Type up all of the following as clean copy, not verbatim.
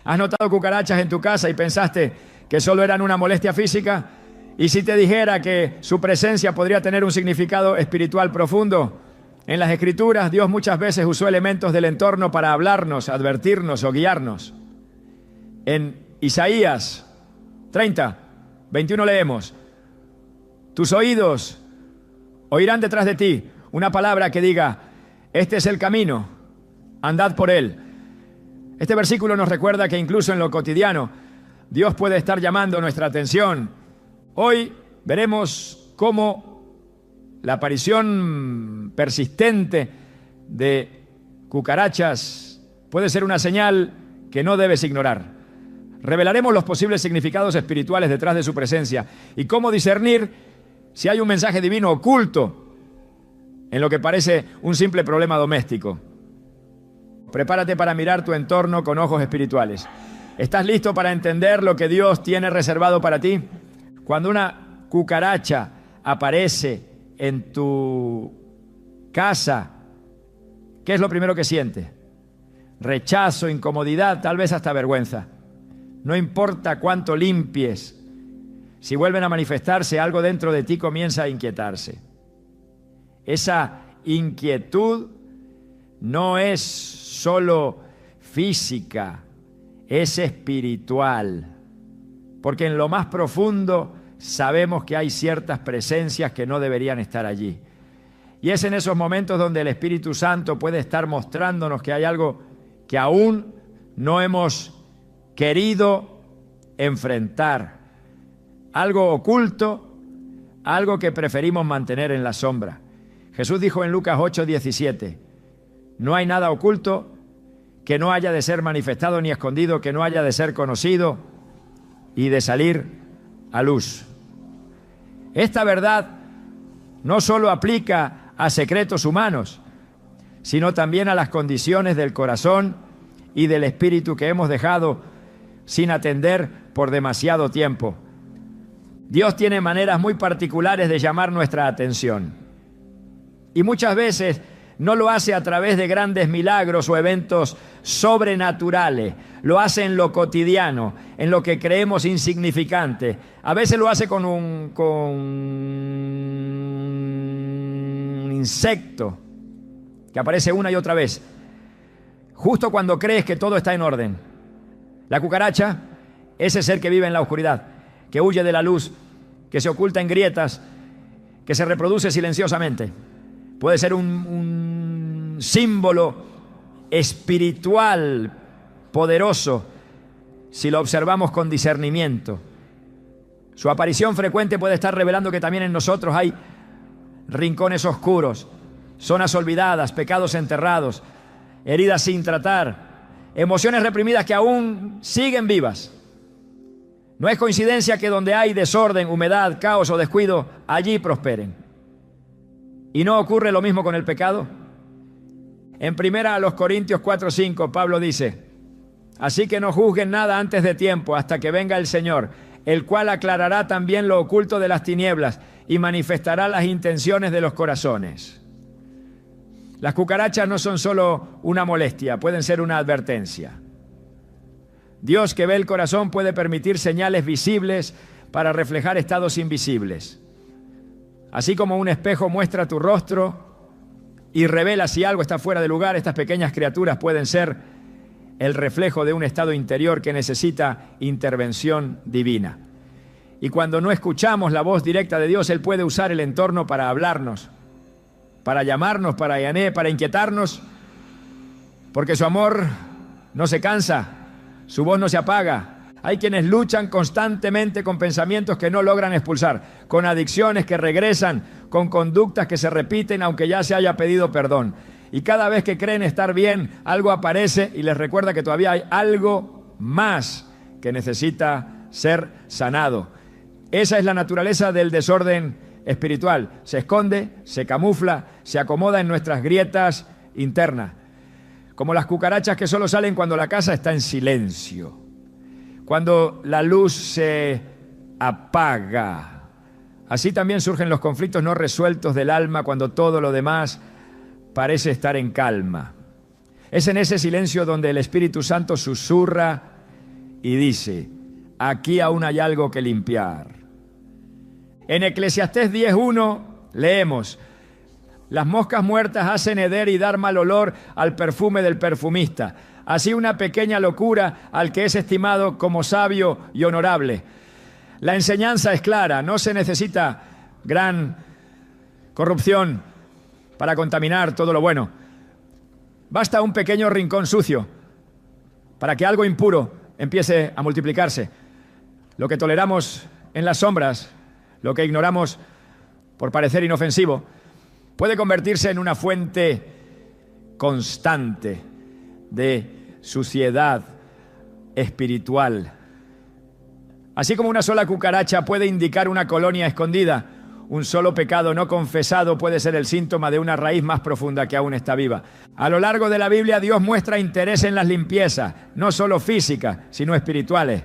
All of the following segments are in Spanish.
¿Has notado cucarachas en tu casa y pensaste que solo eran una molestia física? ¿Y si te dijera que su presencia podría tener un significado espiritual profundo? En las Escrituras, Dios muchas veces usó elementos del entorno para hablarnos, advertirnos o guiarnos. En Isaías 30, 21 leemos: tus oídos oirán detrás de ti una palabra que diga: este es el camino, andad por él. Este versículo nos recuerda que incluso en lo cotidiano, Dios puede estar llamando nuestra atención. Hoy veremos cómo la aparición persistente de cucarachas puede ser una señal que no debes ignorar. Revelaremos los posibles significados espirituales detrás de su presencia y cómo discernir si hay un mensaje divino oculto en lo que parece un simple problema doméstico. Prepárate para mirar tu entorno con ojos espirituales. ¿Estás listo para entender lo que Dios tiene reservado para ti? Cuando una cucaracha aparece en tu casa, ¿qué es lo primero que sientes? Rechazo, incomodidad, tal vez hasta vergüenza. No importa cuánto limpies, si vuelven a manifestarse, algo dentro de ti comienza a inquietarse. Esa inquietud no es solo física, es espiritual. Porque en lo más profundo sabemos que hay ciertas presencias que no deberían estar allí. Y es en esos momentos donde el Espíritu Santo puede estar mostrándonos que hay algo que aún no hemos querido enfrentar. Algo oculto, algo que preferimos mantener en la sombra. Jesús dijo en Lucas 8:17: no hay nada oculto que no haya de ser manifestado ni escondido, que no haya de ser conocido y de salir a luz. Esta verdad no solo aplica a secretos humanos, sino también a las condiciones del corazón y del espíritu que hemos dejado sin atender por demasiado tiempo. Dios tiene maneras muy particulares de llamar nuestra atención. Y muchas veces no lo hace a través de grandes milagros o eventos sobrenaturales. Lo hace en lo cotidiano, en lo que creemos insignificante. A veces lo hace con un insecto que aparece una y otra vez, justo cuando crees que todo está en orden. La cucaracha, ese ser que vive en la oscuridad, que huye de la luz, que se oculta en grietas, que se reproduce silenciosamente. Puede ser un símbolo espiritual poderoso si lo observamos con discernimiento. Su aparición frecuente puede estar revelando que también en nosotros hay rincones oscuros, zonas olvidadas, pecados enterrados, heridas sin tratar, emociones reprimidas que aún siguen vivas. No es coincidencia que donde hay desorden, humedad, caos o descuido, allí prosperen. ¿Y no ocurre lo mismo con el pecado? En 1 Corintios 4:5, Pablo dice: así que no juzguen nada antes de tiempo, hasta que venga el Señor, el cual aclarará también lo oculto de las tinieblas y manifestará las intenciones de los corazones. Las cucarachas no son solo una molestia, pueden ser una advertencia. Dios, que ve el corazón, puede permitir señales visibles para reflejar estados invisibles. Así como un espejo muestra tu rostro y revela si algo está fuera de lugar, estas pequeñas criaturas pueden ser el reflejo de un estado interior que necesita intervención divina. Y cuando no escuchamos la voz directa de Dios, Él puede usar el entorno para hablarnos, para llamarnos, para inquietarnos, porque su amor no se cansa, su voz no se apaga. Hay quienes luchan constantemente con pensamientos que no logran expulsar, con adicciones que regresan, con conductas que se repiten aunque ya se haya pedido perdón. Y cada vez que creen estar bien, algo aparece y les recuerda que todavía hay algo más que necesita ser sanado. Esa es la naturaleza del desorden espiritual. Se esconde, se camufla, se acomoda en nuestras grietas internas. Como las cucarachas que solo salen cuando la casa está en silencio, cuando la luz se apaga. Así también surgen los conflictos no resueltos del alma cuando todo lo demás parece estar en calma. Es en ese silencio donde el Espíritu Santo susurra y dice: aquí aún hay algo que limpiar. En Eclesiastés 10:1 leemos: las moscas muertas hacen heder y dar mal olor al perfume del perfumista. Así una pequeña locura al que es estimado como sabio y honorable. La enseñanza es clara, no se necesita gran corrupción para contaminar todo lo bueno. Basta un pequeño rincón sucio para que algo impuro empiece a multiplicarse. Lo que toleramos en las sombras, lo que ignoramos por parecer inofensivo, puede convertirse en una fuente constante de suciedad espiritual. Así como una sola cucaracha puede indicar una colonia escondida, un solo pecado no confesado puede ser el síntoma de una raíz más profunda que aún está viva. A lo largo de la Biblia, Dios muestra interés en las limpiezas, no solo físicas, sino espirituales.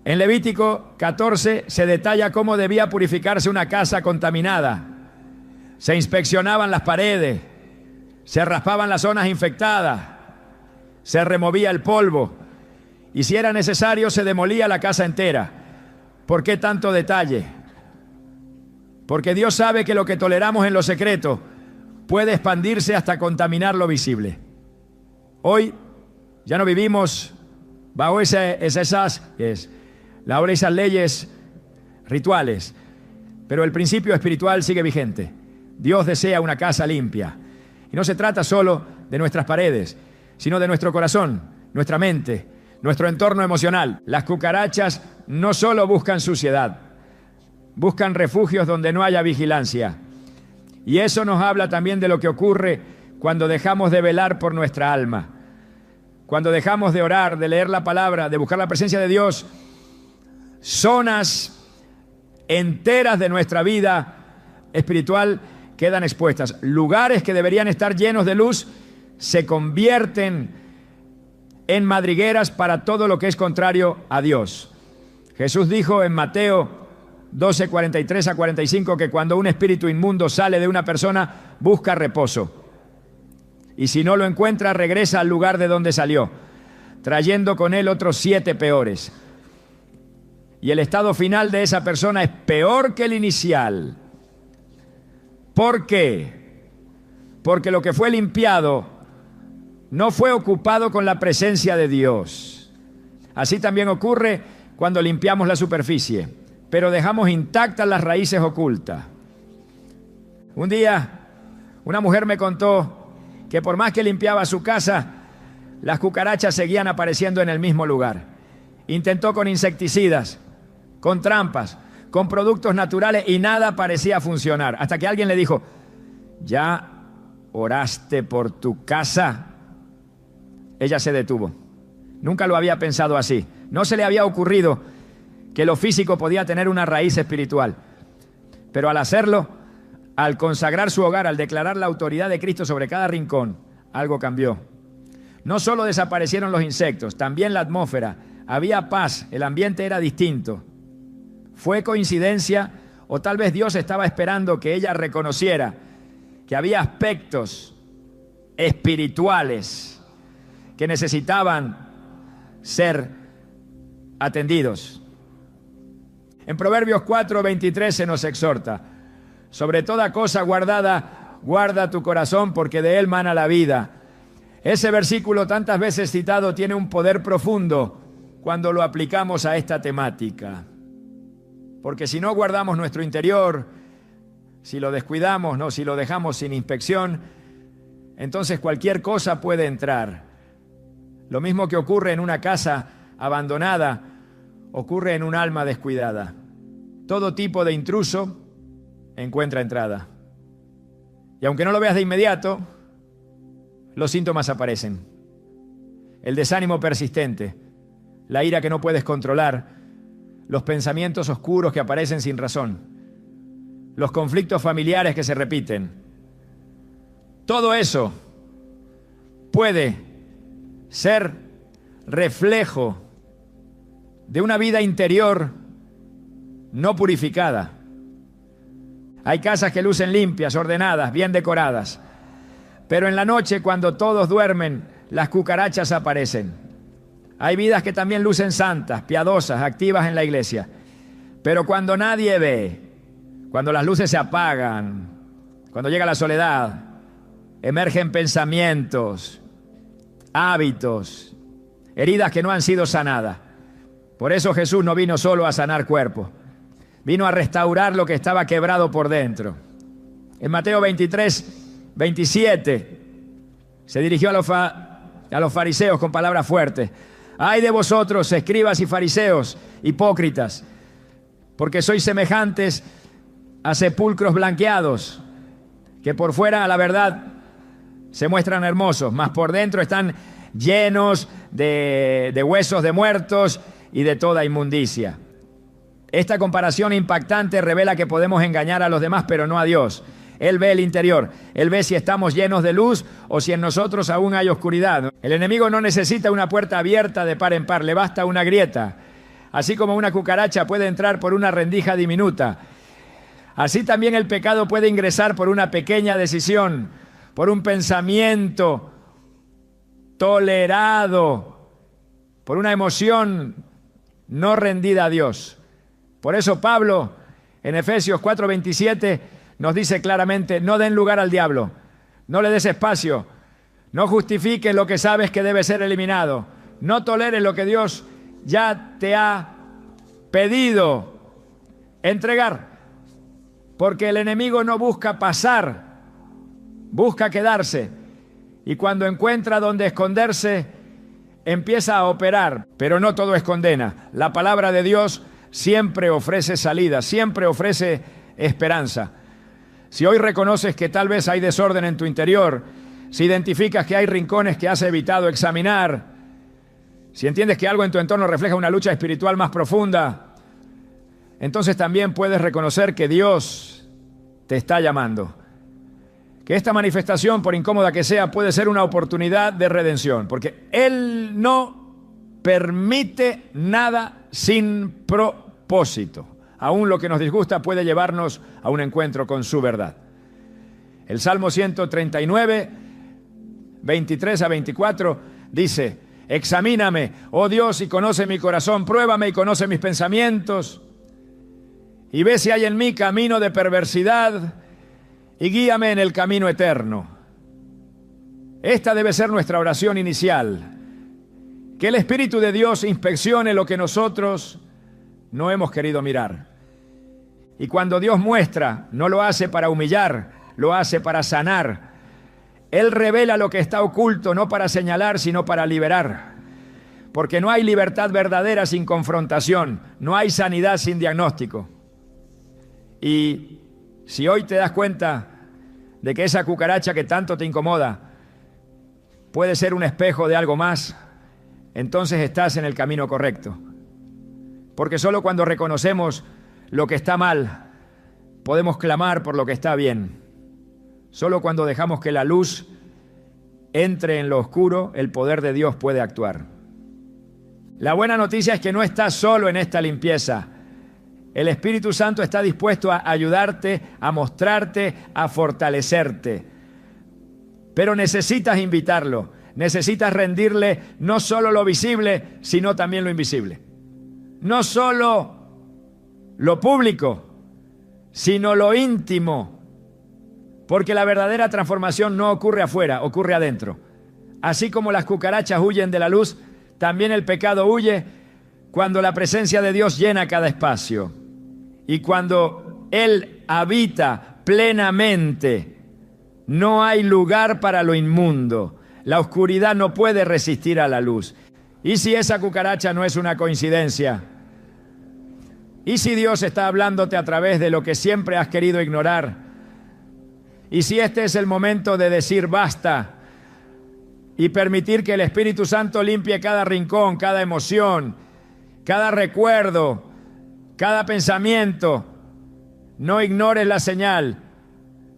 En Levítico 14 se detalla cómo debía purificarse una casa contaminada. Se inspeccionaban las paredes, se raspaban las zonas infectadas, se removía el polvo y si era necesario se demolía la casa entera. ¿Por qué tanto detalle? Porque Dios sabe que lo que toleramos en lo secreto puede expandirse hasta contaminar lo visible. Hoy ya no vivimos bajo esas leyes rituales, pero el principio espiritual sigue vigente. Dios desea una casa limpia. Y no se trata solo de nuestras paredes, sino de nuestro corazón, nuestra mente, nuestro entorno emocional. Las cucarachas no solo buscan suciedad, buscan refugios donde no haya vigilancia. Y eso nos habla también de lo que ocurre cuando dejamos de velar por nuestra alma. Cuando dejamos de orar, de leer la palabra, de buscar la presencia de Dios, zonas enteras de nuestra vida espiritual quedan expuestas. Lugares que deberían estar llenos de luz se convierten en madrigueras para todo lo que es contrario a Dios. Jesús dijo en Mateo 12:43-45 que cuando un espíritu inmundo sale de una persona, busca reposo. Y si no lo encuentra, regresa al lugar de donde salió, trayendo con él otros 7 peores. Y el estado final de esa persona es peor que el inicial. ¿Por qué? Porque lo que fue limpiado no fue ocupado con la presencia de Dios. Así también ocurre cuando limpiamos la superficie, pero dejamos intactas las raíces ocultas. Un día, una mujer me contó que por más que limpiaba su casa, las cucarachas seguían apareciendo en el mismo lugar. Intentó con insecticidas, con trampas, con productos naturales y nada parecía funcionar. Hasta que alguien le dijo: ¿ya oraste por tu casa? Ella se detuvo. Nunca lo había pensado así. No se le había ocurrido que lo físico podía tener una raíz espiritual. Pero al hacerlo, al consagrar su hogar, al declarar la autoridad de Cristo sobre cada rincón, algo cambió. No solo desaparecieron los insectos, también la atmósfera. Había paz, el ambiente era distinto. ¿Fue coincidencia o tal vez Dios estaba esperando que ella reconociera que había aspectos espirituales que necesitaban ser atendidos? En Proverbios 4:23 se nos exhorta: sobre toda cosa guardada, guarda tu corazón, porque de él mana la vida. Ese versículo tantas veces citado tiene un poder profundo cuando lo aplicamos a esta temática. Porque si no guardamos nuestro interior, si lo descuidamos, no, si lo dejamos sin inspección, entonces cualquier cosa puede entrar. Lo mismo que ocurre en una casa abandonada, ocurre en un alma descuidada. Todo tipo de intruso encuentra entrada. Y aunque no lo veas de inmediato, los síntomas aparecen. El desánimo persistente, la ira que no puedes controlar, los pensamientos oscuros que aparecen sin razón, los conflictos familiares que se repiten. Todo eso puede ser reflejo de una vida interior no purificada. Hay casas que lucen limpias, ordenadas, bien decoradas, pero en la noche, cuando todos duermen, las cucarachas aparecen. Hay vidas que también lucen santas, piadosas, activas en la iglesia. Pero cuando nadie ve, cuando las luces se apagan, cuando llega la soledad, emergen pensamientos, hábitos, heridas que no han sido sanadas. Por eso Jesús no vino solo a sanar cuerpos, vino a restaurar lo que estaba quebrado por dentro. En Mateo 23, 27, se dirigió a los fariseos con palabras fuertes. ¡Ay de vosotros, escribas y fariseos, hipócritas! Porque sois semejantes a sepulcros blanqueados, que por fuera, a la verdad, se muestran hermosos, mas por dentro están llenos de huesos de muertos y de toda inmundicia. Esta comparación impactante revela que podemos engañar a los demás, pero no a Dios. Él ve el interior, Él ve si estamos llenos de luz o si en nosotros aún hay oscuridad. El enemigo no necesita una puerta abierta de par en par, le basta una grieta. Así como una cucaracha puede entrar por una rendija diminuta, así también el pecado puede ingresar por una pequeña decisión, por un pensamiento tolerado, por una emoción no rendida a Dios. Por eso Pablo, en Efesios 4:27, nos dice claramente: no den lugar al diablo, no le des espacio, no justifiques lo que sabes que debe ser eliminado, no toleres lo que Dios ya te ha pedido entregar, porque el enemigo no busca pasar, busca quedarse, y cuando encuentra donde esconderse, empieza a operar. Pero no todo es condena. La palabra de Dios siempre ofrece salida, siempre ofrece esperanza. Si hoy reconoces que tal vez hay desorden en tu interior, si identificas que hay rincones que has evitado examinar, si entiendes que algo en tu entorno refleja una lucha espiritual más profunda, entonces también puedes reconocer que Dios te está llamando. Que esta manifestación, por incómoda que sea, puede ser una oportunidad de redención, porque Él no permite nada sin propósito. Aún lo que nos disgusta puede llevarnos a un encuentro con su verdad. El Salmo 139, 23 a 24, dice: examíname, oh Dios, y conoce mi corazón, pruébame y conoce mis pensamientos, y ve si hay en mí camino de perversidad, y guíame en el camino eterno. Esta debe ser nuestra oración inicial. Que el Espíritu de Dios inspeccione lo que nosotros no hemos querido mirar. Y cuando Dios muestra, no lo hace para humillar, lo hace para sanar. Él revela lo que está oculto, no para señalar, sino para liberar. Porque no hay libertad verdadera sin confrontación, no hay sanidad sin diagnóstico. Y si hoy te das cuenta de que esa cucaracha que tanto te incomoda puede ser un espejo de algo más, entonces estás en el camino correcto. Porque solo cuando reconocemos lo que está mal, podemos clamar por lo que está bien. Solo cuando dejamos que la luz entre en lo oscuro, el poder de Dios puede actuar. La buena noticia es que no estás solo en esta limpieza. El Espíritu Santo está dispuesto a ayudarte, a mostrarte, a fortalecerte. Pero necesitas invitarlo, necesitas rendirle no solo lo visible, sino también lo invisible. No solo lo público, sino lo íntimo. Porque la verdadera transformación no ocurre afuera, ocurre adentro. Así como las cucarachas huyen de la luz, también el pecado huye cuando la presencia de Dios llena cada espacio. Y cuando Él habita plenamente, no hay lugar para lo inmundo. La oscuridad no puede resistir a la luz. ¿Y si esa cucaracha no es una coincidencia? ¿Y si Dios está hablándote a través de lo que siempre has querido ignorar? ¿Y si este es el momento de decir basta y permitir que el Espíritu Santo limpie cada rincón, cada emoción, cada recuerdo, cada pensamiento? No ignores la señal,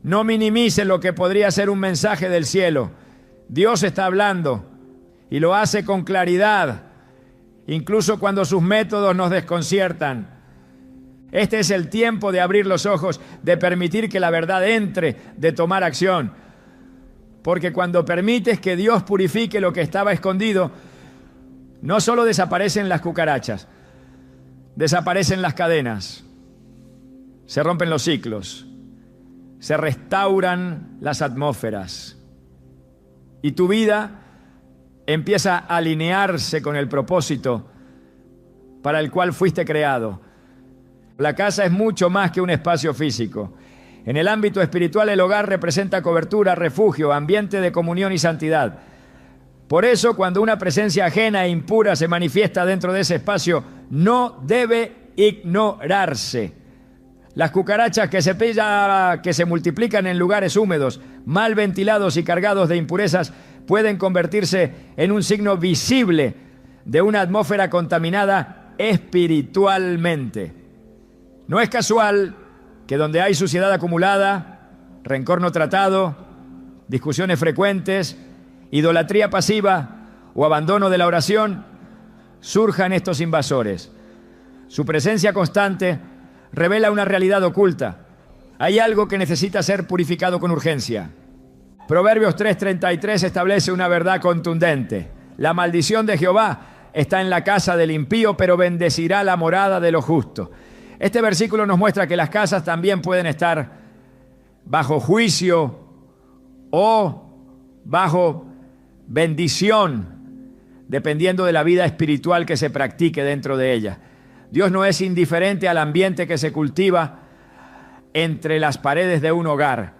no minimices lo que podría ser un mensaje del cielo. Dios está hablando y lo hace con claridad, incluso cuando sus métodos nos desconciertan. Este es el tiempo de abrir los ojos, de permitir que la verdad entre, de tomar acción. Porque cuando permites que Dios purifique lo que estaba escondido, No solo desaparecen las cucarachas, desaparecen las cadenas, se rompen los ciclos, se restauran las atmósferas y tu vida empieza a alinearse con el propósito para el cual fuiste creado. La casa es mucho más que un espacio físico. En el ámbito espiritual, el hogar representa cobertura, refugio, ambiente de comunión y santidad. Por eso, cuando una presencia ajena e impura se manifiesta dentro de ese espacio, no debe ignorarse. Las cucarachas que se multiplican en lugares húmedos, mal ventilados y cargados de impurezas, pueden convertirse en un signo visible de una atmósfera contaminada espiritualmente. No es casual que donde hay suciedad acumulada, rencor no tratado, discusiones frecuentes, idolatría pasiva o abandono de la oración, surjan estos invasores. Su presencia constante revela una realidad oculta. Hay algo que necesita ser purificado con urgencia. Proverbios 3:33 establece una verdad contundente. La maldición de Jehová está en la casa del impío, pero bendecirá la morada de los justos. Este versículo nos muestra que las casas también pueden estar bajo juicio o bajo bendición, dependiendo de la vida espiritual que se practique dentro de ella. Dios no es indiferente al ambiente que se cultiva entre las paredes de un hogar.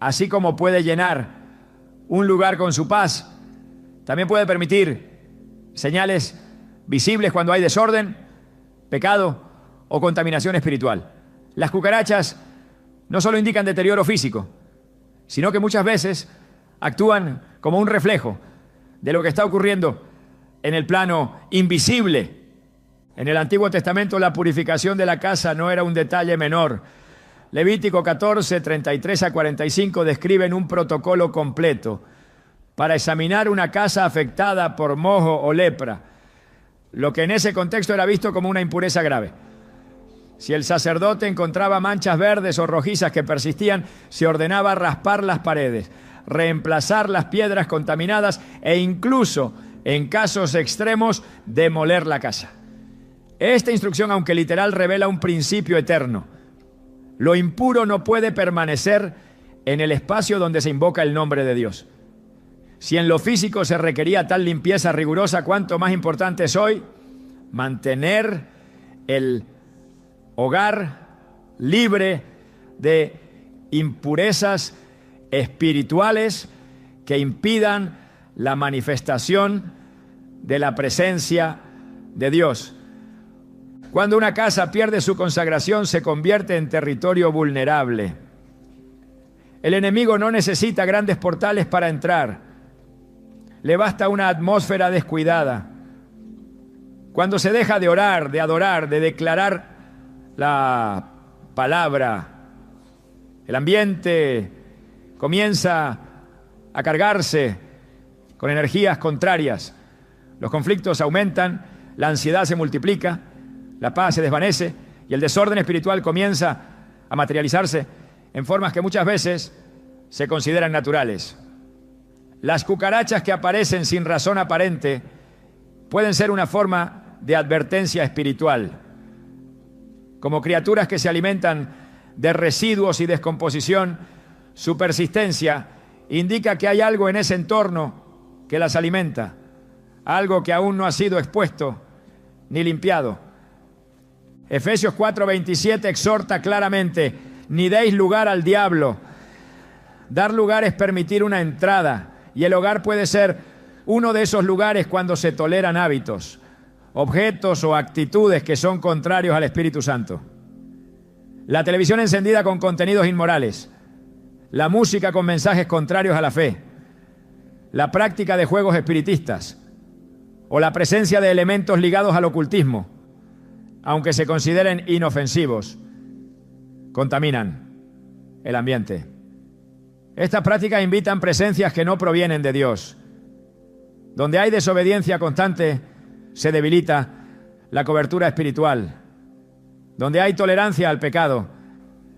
Así como puede llenar un lugar con su paz, también puede permitir señales visibles cuando hay desorden, pecado o contaminación espiritual. Las cucarachas no solo indican deterioro físico, sino que muchas veces actúan como un reflejo de lo que está ocurriendo en el plano invisible. En el Antiguo Testamento la purificación de la casa no era un detalle menor. Levítico 14, 33 a 45 describen un protocolo completo para examinar una casa afectada por mojo o lepra, lo que en ese contexto era visto como una impureza grave. Si el sacerdote encontraba manchas verdes o rojizas que persistían, se ordenaba raspar las paredes, reemplazar las piedras contaminadas e incluso, en casos extremos, demoler la casa. Esta instrucción, aunque literal, revela un principio eterno. Lo impuro no puede permanecer en el espacio donde se invoca el nombre de Dios. Si en lo físico se requería tal limpieza rigurosa, cuánto más importante es hoy mantener el hogar libre de impurezas espirituales que impidan la manifestación de la presencia de Dios. Cuando una casa pierde su consagración, se convierte en territorio vulnerable. El enemigo no necesita grandes portales para entrar. Le basta una atmósfera descuidada. Cuando se deja de orar, de adorar, de declarar la palabra, el ambiente comienza a cargarse con energías contrarias. Los conflictos aumentan, la ansiedad se multiplica, la paz se desvanece y el desorden espiritual comienza a materializarse en formas que muchas veces se consideran naturales. Las cucarachas que aparecen sin razón aparente pueden ser una forma de advertencia espiritual. Como criaturas que se alimentan de residuos y descomposición, su persistencia indica que hay algo en ese entorno que las alimenta, algo que aún no ha sido expuesto ni limpiado. Efesios 4:27 exhorta claramente: ni deis lugar al diablo. Dar lugar es permitir una entrada, y el hogar puede ser uno de esos lugares cuando se toleran hábitos, objetos o actitudes que son contrarios al Espíritu Santo. La televisión encendida con contenidos inmorales, la música con mensajes contrarios a la fe, la práctica de juegos espiritistas o la presencia de elementos ligados al ocultismo, aunque se consideren inofensivos, contaminan el ambiente. Estas prácticas invitan presencias que no provienen de Dios. Donde hay desobediencia constante, se debilita la cobertura espiritual. Donde hay tolerancia al pecado,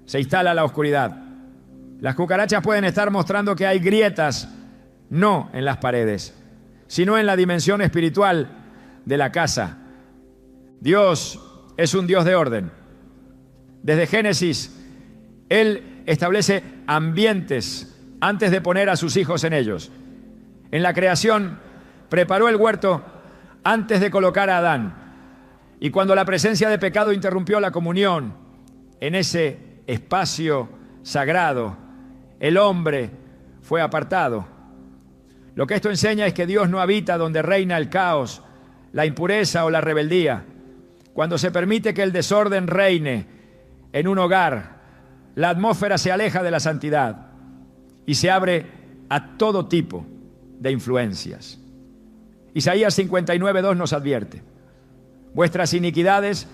se instala la oscuridad. Las cucarachas pueden estar mostrando que hay grietas, no en las paredes, sino en la dimensión espiritual de la casa. Dios es un Dios de orden. Desde Génesis, Él establece ambientes antes de poner a sus hijos en ellos. En la creación, preparó el huerto antes de colocar a Adán. Y cuando la presencia de pecado interrumpió la comunión en ese espacio sagrado, el hombre fue apartado. Lo que esto enseña es que Dios no habita donde reina el caos, la impureza o la rebeldía. Cuando se permite que el desorden reine en un hogar, la atmósfera se aleja de la santidad y se abre a todo tipo de influencias. Isaías 59:2 nos advierte: vuestras iniquidades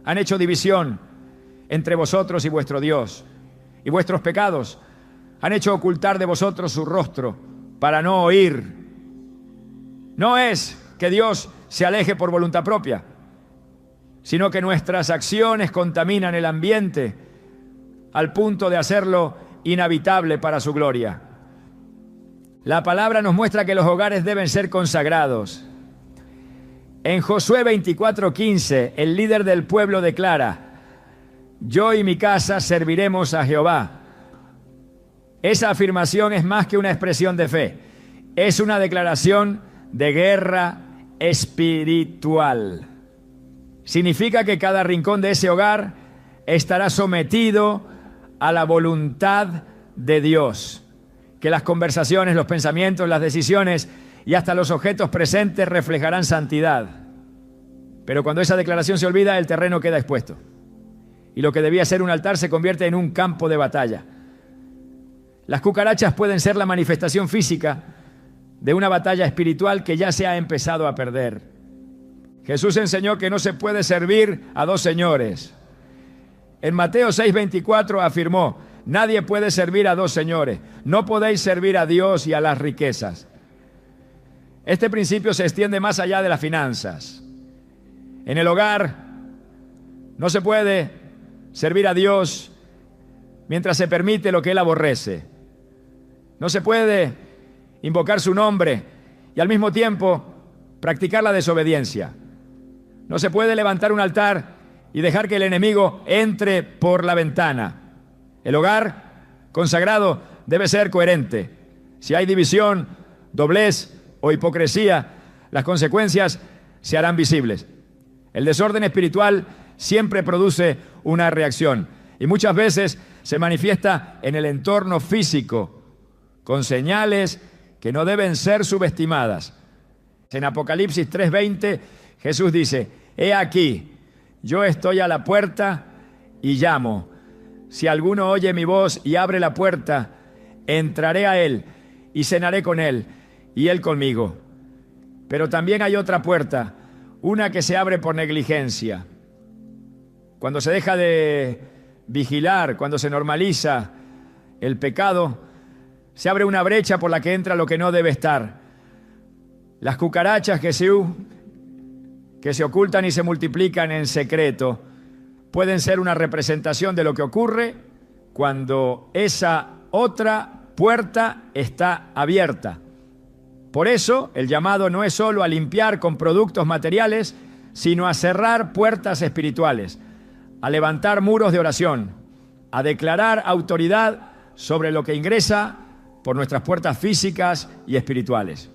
han hecho división entre vosotros y vuestro Dios, y vuestros pecados han hecho ocultar de vosotros su rostro para no oír. No es que Dios se aleje por voluntad propia, sino que nuestras acciones contaminan el ambiente al punto de hacerlo inhabitable para su gloria. La palabra nos muestra que los hogares deben ser consagrados. En Josué 24:15, el líder del pueblo declara: yo y mi casa serviremos a Jehová. Esa afirmación es más que una expresión de fe, es una declaración de guerra espiritual. Significa que cada rincón de ese hogar estará sometido a la voluntad de Dios, que las conversaciones, los pensamientos, las decisiones y hasta los objetos presentes reflejarán santidad. Pero cuando esa declaración se olvida, el terreno queda expuesto y lo que debía ser un altar se convierte en un campo de batalla. Las cucarachas pueden ser la manifestación física de una batalla espiritual que ya se ha empezado a perder. Jesús enseñó que no se puede servir a dos señores. En Mateo 6:24 afirmó: nadie puede servir a dos señores. No podéis servir a Dios y a las riquezas. Este principio se extiende más allá de las finanzas. En el hogar no se puede servir a Dios mientras se permite lo que Él aborrece. No se puede invocar su nombre y al mismo tiempo practicar la desobediencia. No se puede levantar un altar y dejar que el enemigo entre por la ventana. El hogar consagrado debe ser coherente. Si hay división, doblez o hipocresía, las consecuencias se harán visibles. El desorden espiritual siempre produce una reacción y muchas veces se manifiesta en el entorno físico con señales que no deben ser subestimadas. En Apocalipsis 3:20 Jesús dice: he aquí, yo estoy a la puerta y llamo. Si alguno oye mi voz y abre la puerta, entraré a él y cenaré con él y él conmigo. Pero también hay otra puerta, una que se abre por negligencia. Cuando se deja de vigilar, cuando se normaliza el pecado, se abre una brecha por la que entra lo que no debe estar. Las cucarachas que se ocultan y se multiplican en secreto pueden ser una representación de lo que ocurre cuando esa otra puerta está abierta. Por eso, el llamado no es solo a limpiar con productos materiales, sino a cerrar puertas espirituales, a levantar muros de oración, a declarar autoridad sobre lo que ingresa por nuestras puertas físicas y espirituales.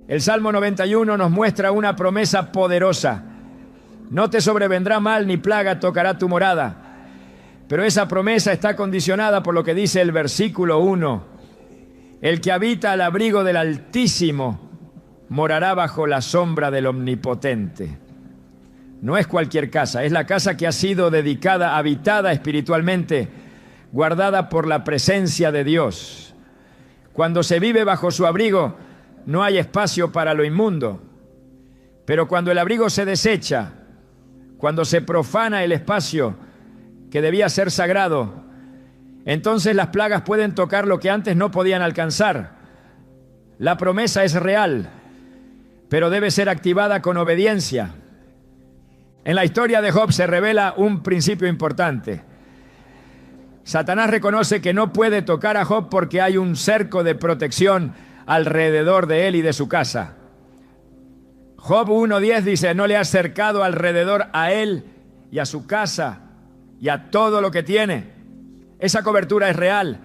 El Salmo 91 nos muestra una promesa poderosa: no te sobrevendrá mal ni plaga tocará tu morada. Pero esa promesa está condicionada por lo que dice el versículo 1. El que habita al abrigo del Altísimo morará bajo la sombra del Omnipotente. No es cualquier casa, es la casa que ha sido dedicada, habitada espiritualmente, guardada por la presencia de Dios. Cuando se vive bajo su abrigo, no hay espacio para lo inmundo. Pero cuando el abrigo se desecha, cuando se profana el espacio que debía ser sagrado, entonces las plagas pueden tocar lo que antes no podían alcanzar. La promesa es real, pero debe ser activada con obediencia. En la historia de Job se revela un principio importante. Satanás reconoce que no puede tocar a Job porque hay un cerco de protección alrededor de él y de su casa. Job 1:10 dice, no le has cercado alrededor a él y a su casa y a todo lo que tiene. Esa cobertura es real,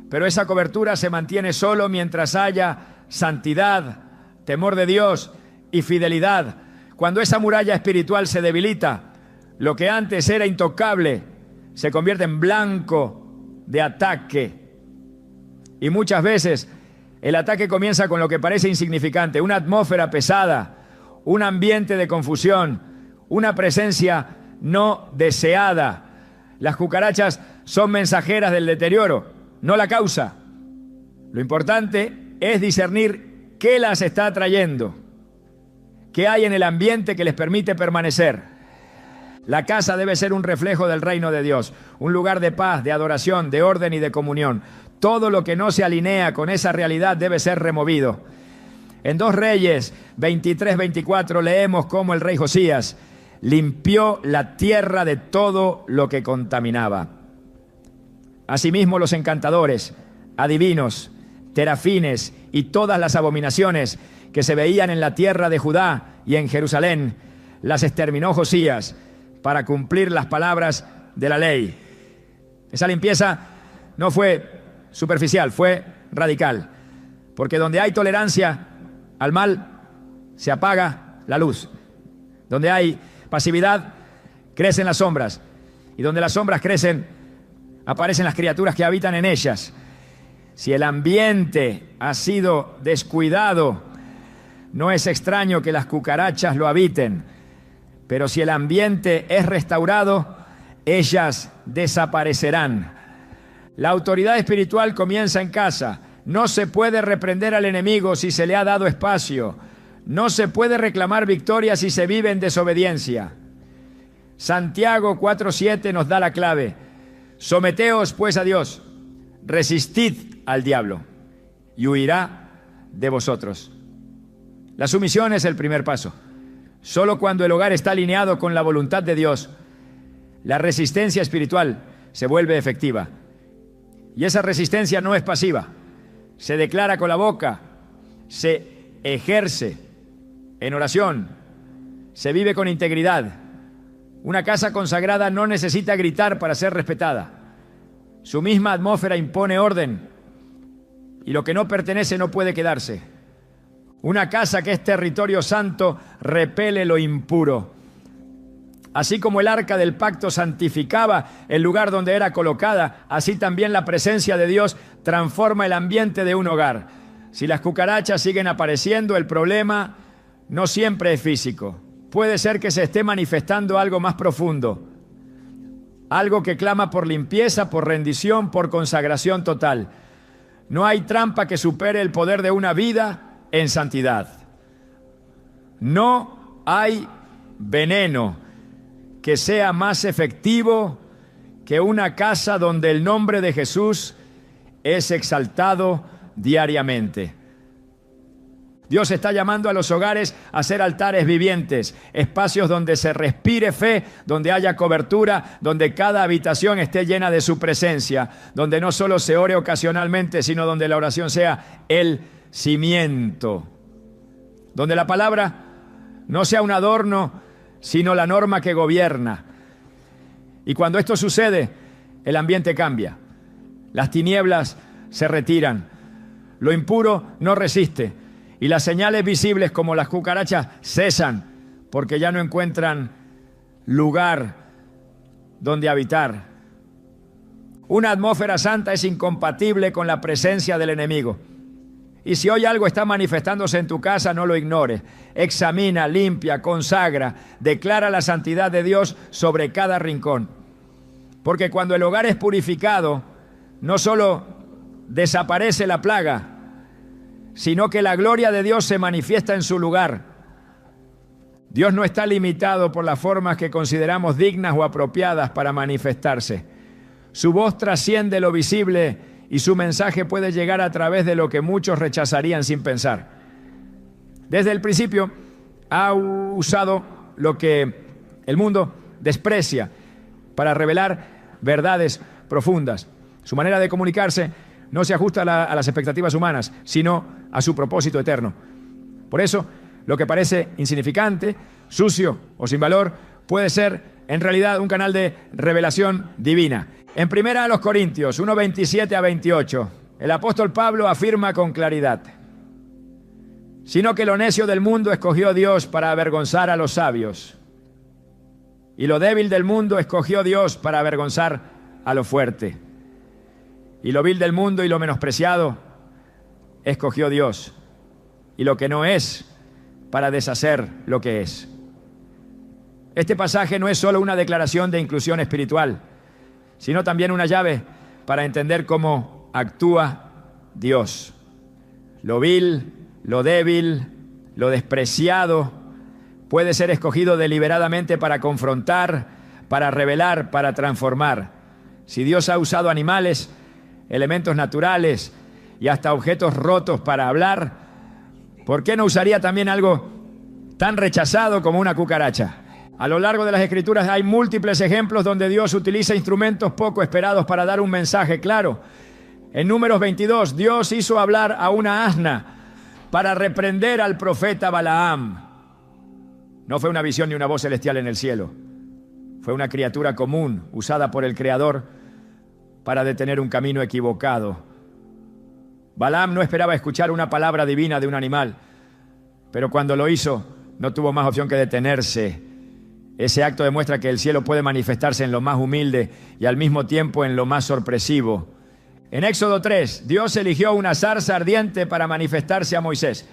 pero esa cobertura se mantiene solo mientras haya santidad, temor de Dios y fidelidad. Cuando esa muralla espiritual se debilita, lo que antes era intocable se convierte en blanco de ataque. Y muchas veces el ataque comienza con lo que parece insignificante, una atmósfera pesada, un ambiente de confusión, una presencia no deseada. Las cucarachas son mensajeras del deterioro, no la causa. Lo importante es discernir qué las está atrayendo, qué hay en el ambiente que les permite permanecer. La casa debe ser un reflejo del reino de Dios, un lugar de paz, de adoración, de orden y de comunión. Todo lo que no se alinea con esa realidad debe ser removido. En 2 Reyes 23-24 leemos cómo el rey Josías limpió la tierra de todo lo que contaminaba. Asimismo, los encantadores, adivinos, terafines y todas las abominaciones que se veían en la tierra de Judá y en Jerusalén, las exterminó Josías para cumplir las palabras de la ley. Esa limpieza no fue superficial, fue radical, porque donde hay tolerancia al mal, se apaga la luz. Donde hay pasividad, crecen las sombras. Y donde las sombras crecen, aparecen las criaturas que habitan en ellas. Si el ambiente ha sido descuidado, no es extraño que las cucarachas lo habiten. Pero si el ambiente es restaurado, ellas desaparecerán. La autoridad espiritual comienza en casa. No se puede reprender al enemigo si se le ha dado espacio. No se puede reclamar victoria si se vive en desobediencia. Santiago 4:7 nos da la clave. Someteos pues a Dios, resistid al diablo y huirá de vosotros. La sumisión es el primer paso. Solo cuando el hogar está alineado con la voluntad de Dios, la resistencia espiritual se vuelve efectiva. Y esa resistencia no es pasiva. Se declara con la boca, se ejerce en oración, se vive con integridad. Una casa consagrada no necesita gritar para ser respetada. Su misma atmósfera impone orden y lo que no pertenece no puede quedarse. Una casa que es territorio santo repele lo impuro. Así como el arca del pacto santificaba el lugar donde era colocada, así también la presencia de Dios transforma el ambiente de un hogar. Si las cucarachas siguen apareciendo, el problema no siempre es físico. Puede ser que se esté manifestando algo más profundo, algo que clama por limpieza, por rendición, por consagración total. No hay trampa que supere el poder de una vida en santidad. No hay veneno que sea más efectivo que una casa donde el nombre de Jesús es exaltado diariamente. Dios está llamando a los hogares a ser altares vivientes, espacios donde se respire fe, donde haya cobertura, donde cada habitación esté llena de su presencia, donde no solo se ore ocasionalmente, sino donde la oración sea el cimiento, donde la palabra no sea un adorno, sino la norma que gobierna. Y cuando esto sucede, el ambiente cambia. Las tinieblas se retiran. Lo impuro no resiste. Y las señales visibles como las cucarachas cesan porque ya no encuentran lugar donde habitar. Una atmósfera santa es incompatible con la presencia del enemigo. Y si hoy algo está manifestándose en tu casa, no lo ignores. Examina, limpia, consagra, declara la santidad de Dios sobre cada rincón. Porque cuando el hogar es purificado, no solo desaparece la plaga, sino que la gloria de Dios se manifiesta en su lugar. Dios no está limitado por las formas que consideramos dignas o apropiadas para manifestarse. Su voz trasciende lo visible y su mensaje puede llegar a través de lo que muchos rechazarían sin pensar. Desde el principio ha usado lo que el mundo desprecia para revelar verdades profundas. Su manera de comunicarse no se ajusta a las expectativas humanas, sino a su propósito eterno. Por eso, Lo que parece insignificante, sucio o sin valor puede ser en realidad un canal de revelación divina. En 1 Corintios 1, 27 a 28, el apóstol Pablo afirma con claridad: sino que lo necio del mundo escogió Dios para avergonzar a los sabios, y lo débil del mundo escogió Dios para avergonzar a lo fuerte, y lo vil del mundo y lo menospreciado escogió Dios, y lo que no es, para deshacer lo que es. Este pasaje no es solo una declaración de inclusión espiritual, sino también una llave para entender cómo actúa Dios. Lo vil, lo débil, lo despreciado puede ser escogido deliberadamente para confrontar, para revelar, para transformar. Si Dios ha usado animales, elementos naturales y hasta objetos rotos para hablar, ¿por qué no usaría también algo tan rechazado como una cucaracha? A lo largo de las Escrituras hay múltiples ejemplos donde Dios utiliza instrumentos poco esperados para dar un mensaje claro. En Números 22, Dios hizo hablar a una asna para reprender al profeta Balaam. No fue una visión ni una voz celestial en el cielo. Fue una criatura común usada por el Creador para detener un camino equivocado. Balaam no esperaba escuchar una palabra divina de un animal, pero cuando lo hizo, no tuvo más opción que detenerse. Ese acto demuestra que el cielo puede manifestarse en lo más humilde y al mismo tiempo en lo más sorpresivo. En Éxodo 3, Dios eligió una zarza ardiente para manifestarse a Moisés.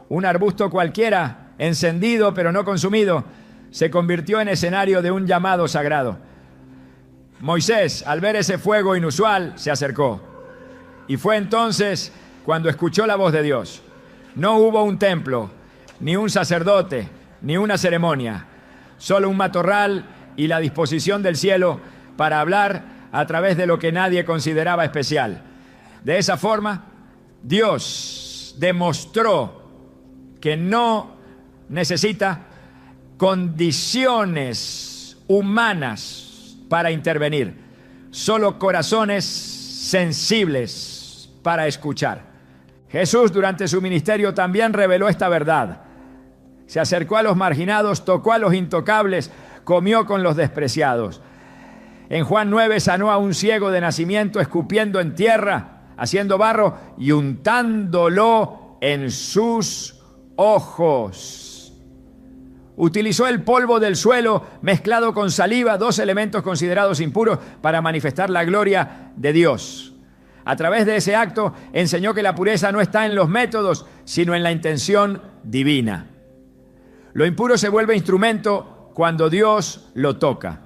Un arbusto cualquiera, encendido pero no consumido, se convirtió en escenario de un llamado sagrado. Moisés, al ver ese fuego inusual, se acercó. Y fue entonces cuando escuchó la voz de Dios. No hubo un templo, ni un sacerdote, ni una ceremonia. Solo un matorral y la disposición del cielo para hablar a través de lo que nadie consideraba especial. De esa forma, Dios demostró que no necesita condiciones humanas para intervenir, solo corazones sensibles para escuchar. Jesús durante su ministerio también reveló esta verdad. Se acercó a los marginados, tocó a los intocables, comió con los despreciados. En Juan 9 sanó a un ciego de nacimiento escupiendo en tierra, haciendo barro y untándolo en sus ojos. Utilizó el polvo del suelo mezclado con saliva, dos elementos considerados impuros, para manifestar la gloria de Dios. A través de ese acto enseñó que la pureza no está en los métodos, sino en la intención divina. Lo impuro se vuelve instrumento cuando Dios lo toca.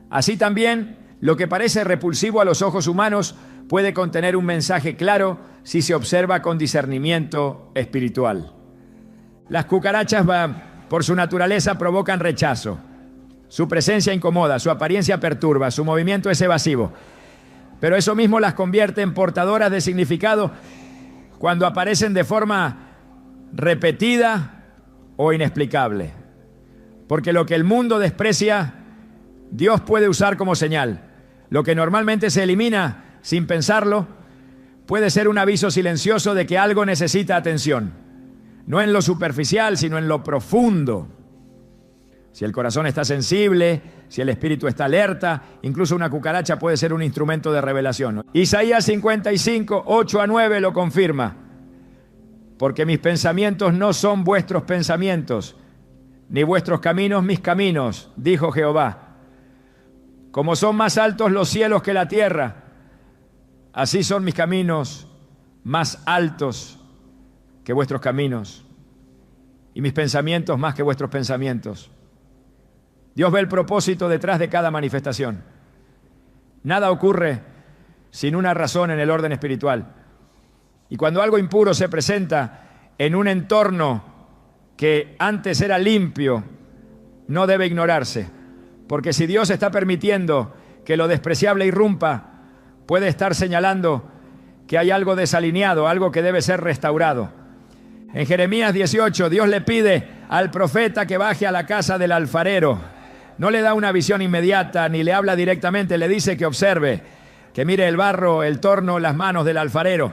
Así también, lo que parece repulsivo a los ojos humanos puede contener un mensaje claro si se observa con discernimiento espiritual. Las cucarachas, por su naturaleza, provocan rechazo. Su presencia incomoda, su apariencia perturba, su movimiento es evasivo. Pero eso mismo las convierte en portadoras de significado cuando aparecen de forma repetida o inexplicable. Porque lo que el mundo desprecia, Dios puede usar como señal. Lo que normalmente se elimina sin pensarlo puede ser un aviso silencioso de que algo necesita atención. No en lo superficial, sino en lo profundo. Si el corazón está sensible, si el espíritu está alerta, incluso una cucaracha puede ser un instrumento de revelación. Isaías 55, 8 a 9 lo confirma. Porque mis pensamientos no son vuestros pensamientos, ni vuestros caminos mis caminos, dijo Jehová. Como son más altos los cielos que la tierra, así son mis caminos más altos que vuestros caminos, y mis pensamientos más que vuestros pensamientos. Dios ve el propósito detrás de cada manifestación. Nada ocurre sin una razón en el orden espiritual. Y cuando algo impuro se presenta en un entorno que antes era limpio, no debe ignorarse. Porque si Dios está permitiendo que lo despreciable irrumpa, puede estar señalando que hay algo desalineado, algo que debe ser restaurado. En Jeremías 18, Dios le pide al profeta que baje a la casa del alfarero. No le da una visión inmediata, ni le habla directamente, le dice que observe, que mire el barro, el torno, las manos del alfarero,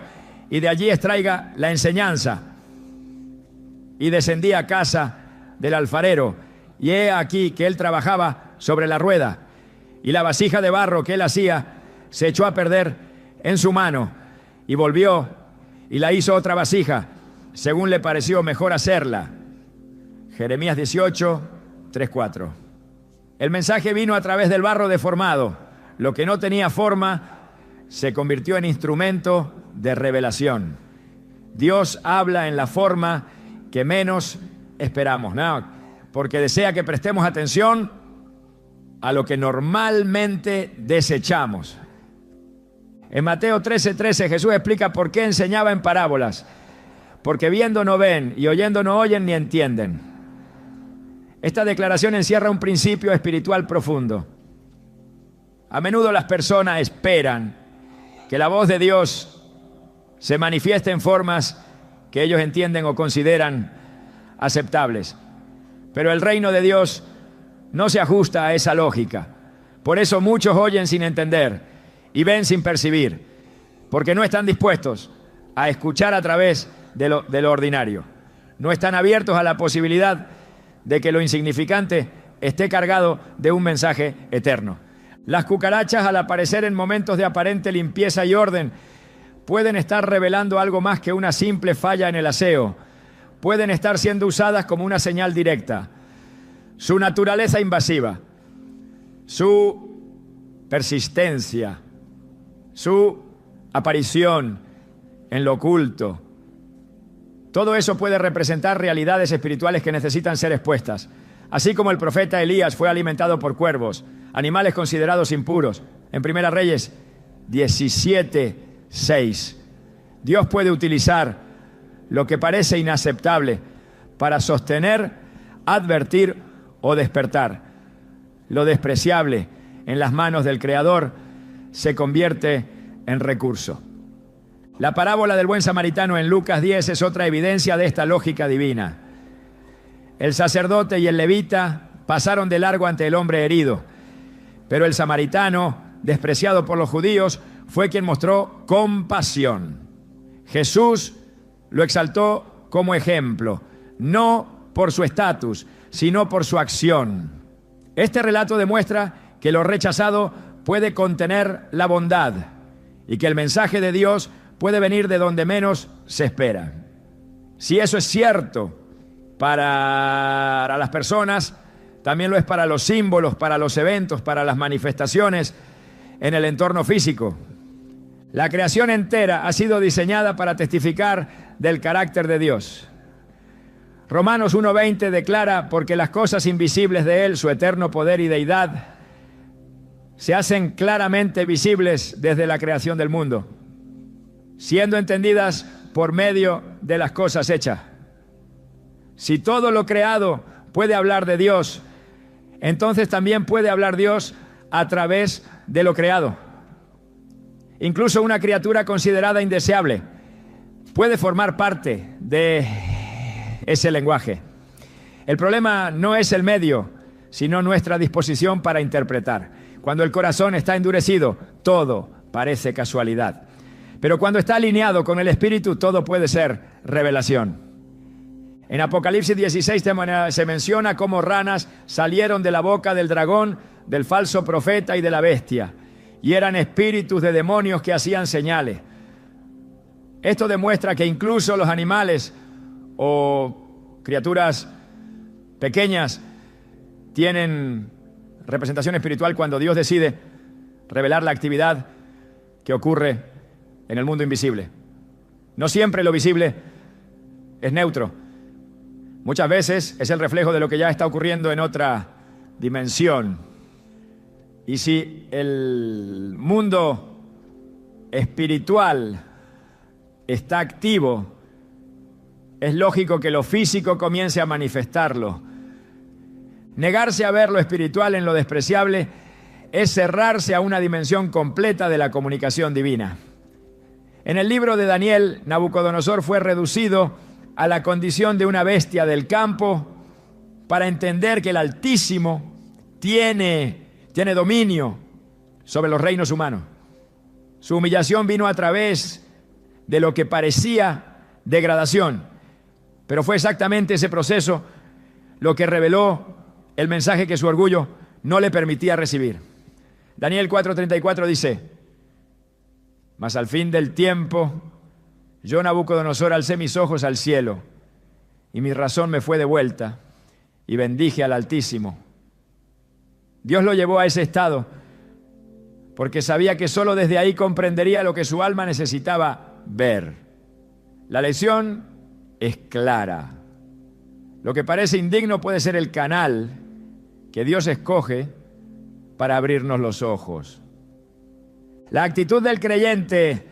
y de allí extraiga la enseñanza. y descendí a casa del alfarero, y he aquí que él trabajaba sobre la rueda, y la vasija de barro que él hacía se echó a perder en su mano, y volvió y la hizo otra vasija, según le pareció mejor hacerla. Jeremías 18, 3, 4. El mensaje vino a través del barro deformado. Lo que no tenía forma se convirtió en instrumento de revelación. Dios habla en la forma que menos esperamos, ¿no? Porque desea que prestemos atención a lo que normalmente desechamos. En Mateo 13:13 Jesús explica por qué enseñaba en parábolas. Porque viendo no ven y oyendo no oyen ni entienden. Esta declaración encierra un principio espiritual profundo. A menudo las personas esperan que la voz de Dios se manifieste en formas que ellos entienden o consideran aceptables. Pero el reino de Dios no se ajusta a esa lógica. Por eso muchos oyen sin entender y ven sin percibir, porque no están dispuestos a escuchar a través de lo ordinario. No están abiertos a la posibilidad de que lo insignificante esté cargado de un mensaje eterno. Las cucarachas, al aparecer en momentos de aparente limpieza y orden, pueden estar revelando algo más que una simple falla en el aseo. Pueden estar siendo usadas como una señal directa. Su naturaleza invasiva, su persistencia, su aparición en lo oculto, todo eso puede representar realidades espirituales que necesitan ser expuestas. Así como el profeta Elías fue alimentado por cuervos, animales considerados impuros. En Primera Reyes 17:6. Dios puede utilizar lo que parece inaceptable para sostener, advertir o despertar. Lo despreciable en las manos del Creador se convierte en recurso. La parábola del buen samaritano en Lucas 10 es otra evidencia de esta lógica divina. El sacerdote y el levita pasaron de largo ante el hombre herido, pero el samaritano, despreciado por los judíos, fue quien mostró compasión. Jesús lo exaltó como ejemplo, no por su estatus, sino por su acción. Este relato demuestra que lo rechazado puede contener la bondad y que el mensaje de Dios puede venir de donde menos se espera. Si eso es cierto para las personas, también lo es para los símbolos, para los eventos, para las manifestaciones en el entorno físico. La creación entera ha sido diseñada para testificar del carácter de Dios. Romanos 1:20 declara: porque las cosas invisibles de Él, su eterno poder y deidad, se hacen claramente visibles desde la creación del mundo, siendo entendidas por medio de las cosas hechas. Si todo lo creado puede hablar de Dios, entonces también puede hablar Dios a través de lo creado. Incluso una criatura considerada indeseable puede formar parte de ese lenguaje. El problema no es el medio, sino nuestra disposición para interpretar. Cuando el corazón está endurecido, todo parece casualidad. Pero cuando está alineado con el Espíritu, todo puede ser revelación. En Apocalipsis 16 se menciona cómo ranas salieron de la boca del dragón, del falso profeta y de la bestia, y eran espíritus de demonios que hacían señales. Esto demuestra que incluso los animales o criaturas pequeñas tienen representación espiritual cuando Dios decide revelar la actividad que ocurre en el mundo invisible. No siempre lo visible es neutro. Muchas veces es el reflejo de lo que ya está ocurriendo en otra dimensión. Y si el mundo espiritual está activo, es lógico que lo físico comience a manifestarlo. Negarse a ver lo espiritual en lo despreciable es cerrarse a una dimensión completa de la comunicación divina. En el libro de Daniel, Nabucodonosor fue reducido a la condición de una bestia del campo para entender que el Altísimo tiene dominio sobre los reinos humanos. Su humillación vino a través de lo que parecía degradación, Pero fue exactamente ese proceso lo que reveló el mensaje que su orgullo no le permitía recibir. Daniel 4:34 dice: mas al fin del tiempo, yo, Nabucodonosor, alcé mis ojos al cielo, y mi razón me fue devuelta, y bendije al Altísimo. Dios lo llevó a ese estado, porque sabía que solo desde ahí comprendería lo que su alma necesitaba ver. La lección es clara. Lo que parece indigno puede ser el canal que Dios escoge para abrirnos los ojos. La actitud del creyente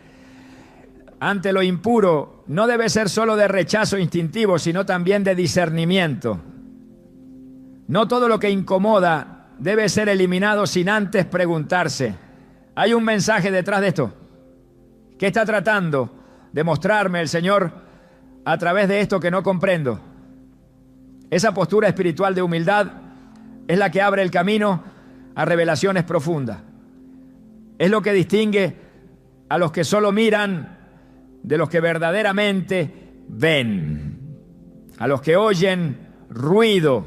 ante lo impuro no debe ser solo de rechazo instintivo, sino también de discernimiento. No todo lo que incomoda debe ser eliminado sin antes preguntarse: ¿hay un mensaje detrás de esto? ¿Qué está tratando de mostrarme el Señor a través de esto que no comprendo? Esa postura espiritual de humildad es la que abre el camino a revelaciones profundas. Es lo que distingue a los que solo miran de los que verdaderamente ven, a los que oyen ruido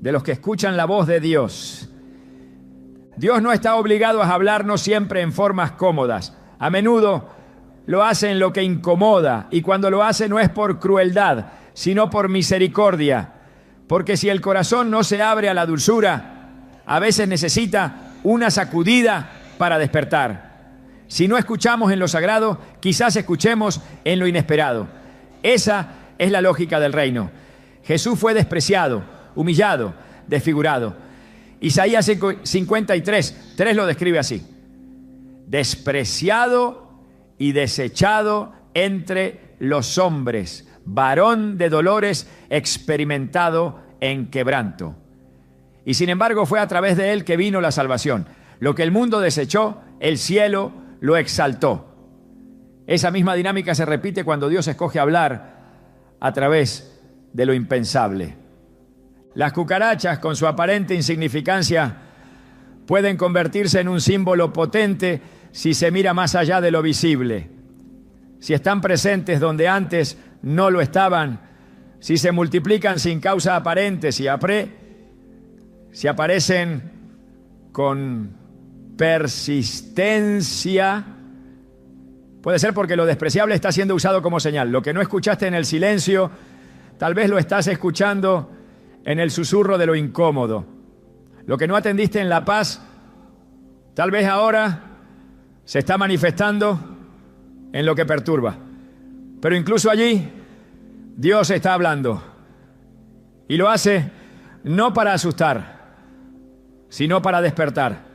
de los que escuchan la voz de Dios. Dios no está obligado a hablarnos siempre en formas cómodas. A menudo lo hace en lo que incomoda, y cuando lo hace no es por crueldad, sino por misericordia. Porque si el corazón no se abre a la dulzura, a veces necesita una sacudida para despertar. Si no escuchamos en lo sagrado, quizás escuchemos en lo inesperado. Esa es la lógica del reino. Jesús fue despreciado, humillado, desfigurado. Isaías 53:3 lo describe así: despreciado y desechado entre los hombres, varón de dolores, experimentado en quebranto. Y sin embargo fue a través de él que vino la salvación. Lo que el mundo desechó, el cielo lo exaltó. Esa misma dinámica se repite cuando Dios escoge hablar a través de lo impensable. Las cucarachas, con su aparente insignificancia, pueden convertirse en un símbolo potente si se mira más allá de lo visible. Si están presentes donde antes no lo estaban, si se multiplican sin causa aparente, si aparecen con persistencia, puede ser porque lo despreciable está siendo usado como señal. Lo que no escuchaste en el silencio, tal vez lo estás escuchando en el susurro de lo incómodo. Lo que no atendiste en la paz, tal vez ahora se está manifestando en lo que perturba. Pero incluso allí, Dios está hablando. Y lo hace no para asustar, sino para despertar.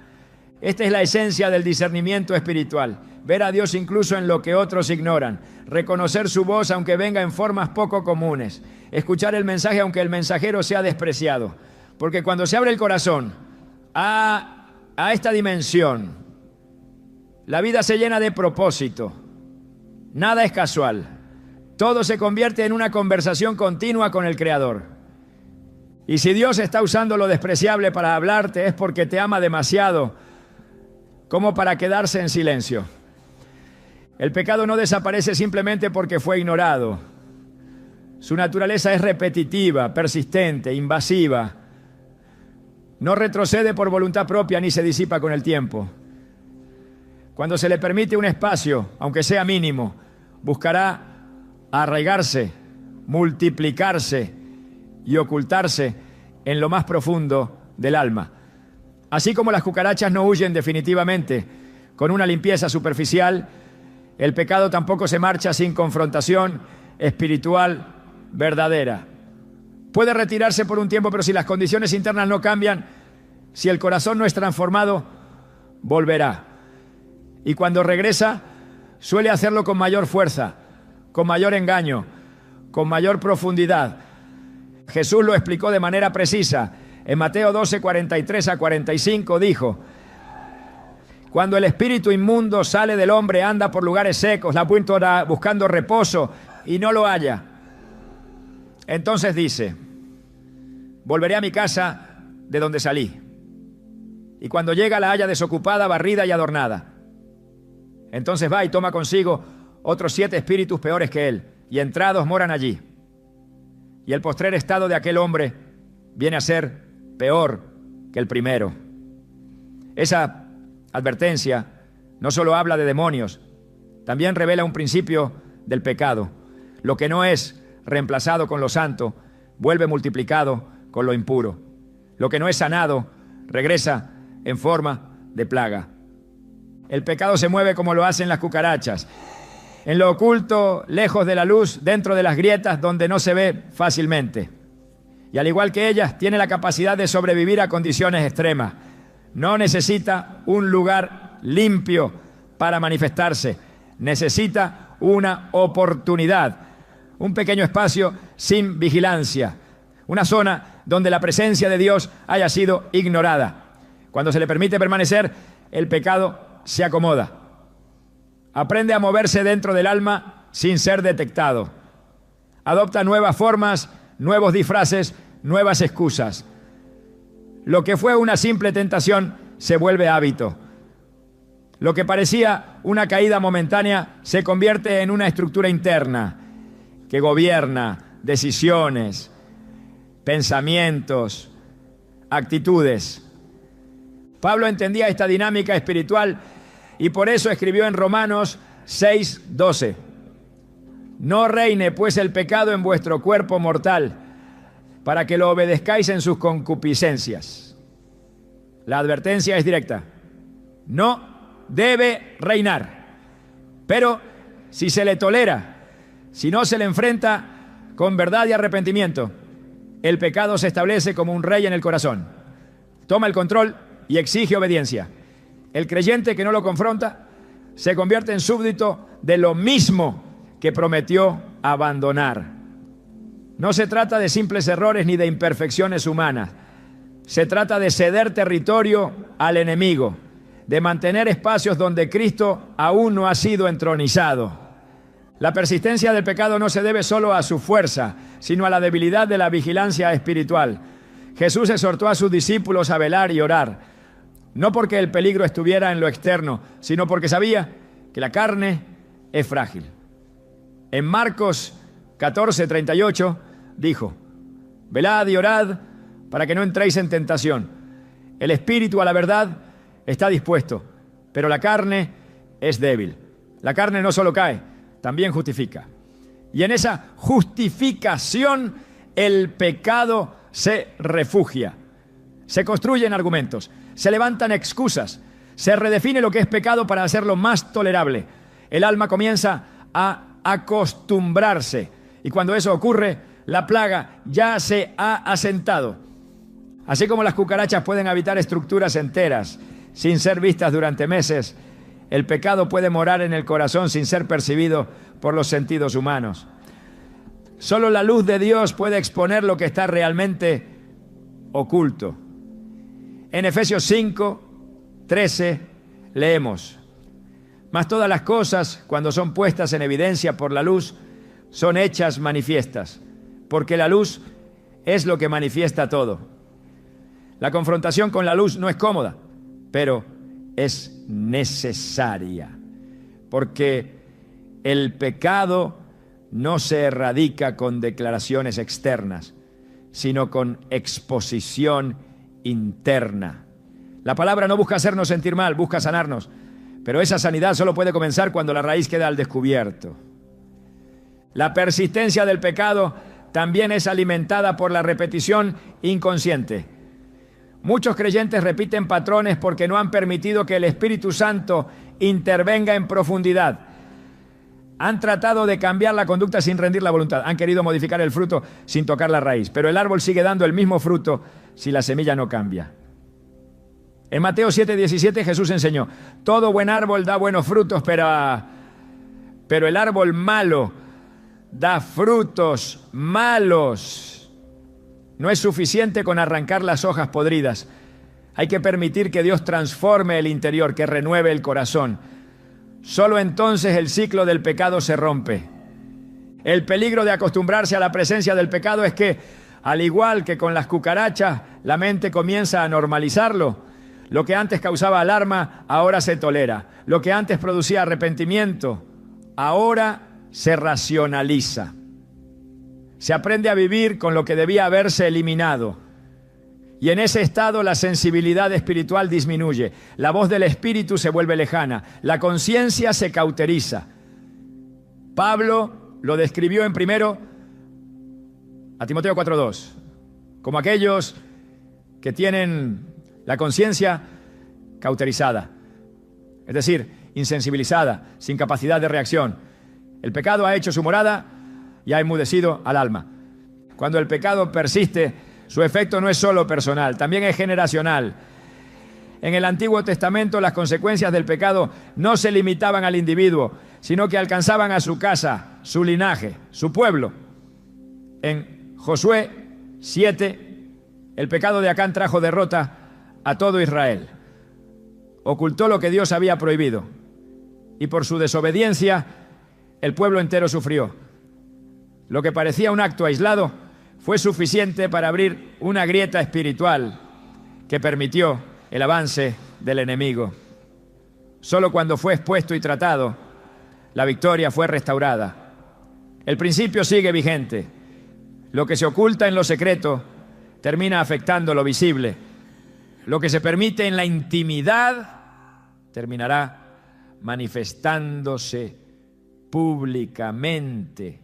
Esta es la esencia del discernimiento espiritual. Ver a Dios incluso en lo que otros ignoran. Reconocer su voz aunque venga en formas poco comunes. Escuchar el mensaje aunque el mensajero sea despreciado. Porque cuando se abre el corazón a esta dimensión, la vida se llena de propósito. Nada es casual. Todo se convierte en una conversación continua con el Creador. Y si Dios está usando lo despreciable para hablarte, es porque te ama demasiado como para quedarse en silencio. El pecado no desaparece simplemente porque fue ignorado. Su naturaleza es repetitiva, persistente, invasiva. No retrocede por voluntad propia ni se disipa con el tiempo. Cuando se le permite un espacio, aunque sea mínimo, buscará arraigarse, multiplicarse y ocultarse en lo más profundo del alma. Así como las cucarachas no huyen definitivamente con una limpieza superficial, el pecado tampoco se marcha sin confrontación espiritual verdadera. Puede retirarse por un tiempo, pero si las condiciones internas no cambian, si el corazón no es transformado, volverá. Y cuando regresa, suele hacerlo con mayor fuerza, con mayor engaño, con mayor profundidad. Jesús lo explicó de manera precisa. En Mateo 12, 43 a 45 dijo: cuando el espíritu inmundo sale del hombre, anda por lugares secos, la puerta buscando reposo y no lo halla. Entonces dice: volveré a mi casa de donde salí. Y cuando llega la halla desocupada, barrida y adornada. Entonces va y toma consigo otros 7 espíritus peores que él, y entrados moran allí. Y el postrer estado de aquel hombre viene a ser peor que el primero. Esa advertencia no solo habla de demonios, también revela un principio del pecado. Lo que no es reemplazado con lo santo, vuelve multiplicado con lo impuro. Lo que no es sanado, regresa en forma de plaga. El pecado se mueve como lo hacen las cucarachas, en lo oculto, lejos de la luz, dentro de las grietas donde no se ve fácilmente. Y al igual que ellas, tiene la capacidad de sobrevivir a condiciones extremas. No necesita un lugar limpio para manifestarse. Necesita una oportunidad, un pequeño espacio sin vigilancia, una zona donde la presencia de Dios haya sido ignorada. Cuando se le permite permanecer, el pecado se acomoda. Aprende a moverse dentro del alma sin ser detectado. Adopta nuevas formas, nuevos disfraces, nuevas excusas. Lo que fue una simple tentación se vuelve hábito. Lo que parecía una caída momentánea se convierte en una estructura interna que gobierna decisiones, pensamientos, actitudes. Pablo entendía esta dinámica espiritual y por eso escribió en Romanos 6:12: no reine pues el pecado en vuestro cuerpo mortal, para que lo obedezcáis en sus concupiscencias. La advertencia es directa: no debe reinar. Pero si se le tolera, si no se le enfrenta con verdad y arrepentimiento, el pecado se establece como un rey en el corazón. Toma el control y exige obediencia. El creyente que no lo confronta se convierte en súbdito de lo mismo que prometió abandonar. No se trata de simples errores ni de imperfecciones humanas. Se trata de ceder territorio al enemigo, de mantener espacios donde Cristo aún no ha sido entronizado. La persistencia del pecado no se debe solo a su fuerza, sino a la debilidad de la vigilancia espiritual. Jesús exhortó a sus discípulos a velar y orar, no porque el peligro estuviera en lo externo, sino porque sabía que la carne es frágil. En Marcos 14:38 dijo: velad y orad para que no entréis en tentación. El espíritu a la verdad está dispuesto, pero la carne es débil. La carne no solo cae, también justifica. Y en esa justificación el pecado se refugia. Se construyen argumentos, se levantan excusas, se redefine lo que es pecado para hacerlo más tolerable. El alma comienza a acostumbrarse y cuando eso ocurre, la plaga ya se ha asentado. Así como las cucarachas pueden habitar estructuras enteras sin ser vistas durante meses, el pecado puede morar en el corazón sin ser percibido por los sentidos humanos. Solo la luz de Dios puede exponer lo que está realmente oculto. En Efesios 5:13 leemos: mas todas las cosas, cuando son puestas en evidencia por la luz, son hechas manifiestas, porque la luz es lo que manifiesta todo. La confrontación con la luz no es cómoda, pero es necesaria, porque el pecado no se erradica con declaraciones externas, sino con exposición interna. La palabra no busca hacernos sentir mal, busca sanarnos, pero esa sanidad solo puede comenzar cuando la raíz queda al descubierto. La persistencia del pecado también es alimentada por la repetición inconsciente. Muchos creyentes repiten patrones porque no han permitido que el Espíritu Santo intervenga en profundidad. Han tratado de cambiar la conducta sin rendir la voluntad. Han querido modificar el fruto sin tocar la raíz. Pero el árbol sigue dando el mismo fruto si la semilla no cambia. En Mateo 7:17 Jesús enseñó: todo buen árbol da buenos frutos, pero el árbol malo da frutos malos. No es suficiente con arrancar las hojas podridas. Hay que permitir que Dios transforme el interior, que renueve el corazón. Solo entonces el ciclo del pecado se rompe. El peligro de acostumbrarse a la presencia del pecado es que, al igual que con las cucarachas, la mente comienza a normalizarlo. Lo que antes causaba alarma, ahora se tolera. Lo que antes producía arrepentimiento, ahora se racionaliza. Se aprende a vivir con lo que debía haberse eliminado. Y en ese estado la sensibilidad espiritual disminuye. La voz del espíritu se vuelve lejana. La conciencia se cauteriza. Pablo lo describió en primero a Timoteo 4:2, como aquellos que tienen la conciencia cauterizada, es decir, insensibilizada, sin capacidad de reacción. El pecado ha hecho su morada y ha enmudecido al alma. Cuando el pecado persiste, su efecto no es solo personal, también es generacional. En el Antiguo Testamento las consecuencias del pecado no se limitaban al individuo, sino que alcanzaban a su casa, su linaje, su pueblo. En Josué 7, el pecado de Acán trajo derrota a todo Israel. Ocultó lo que Dios había prohibido, y por su desobediencia el pueblo entero sufrió. Lo que parecía un acto aislado fue suficiente para abrir una grieta espiritual que permitió el avance del enemigo. Solo cuando fue expuesto y tratado, la victoria fue restaurada. El principio sigue vigente. Lo que se oculta en lo secreto termina afectando lo visible. Lo que se permite en la intimidad terminará manifestándose públicamente.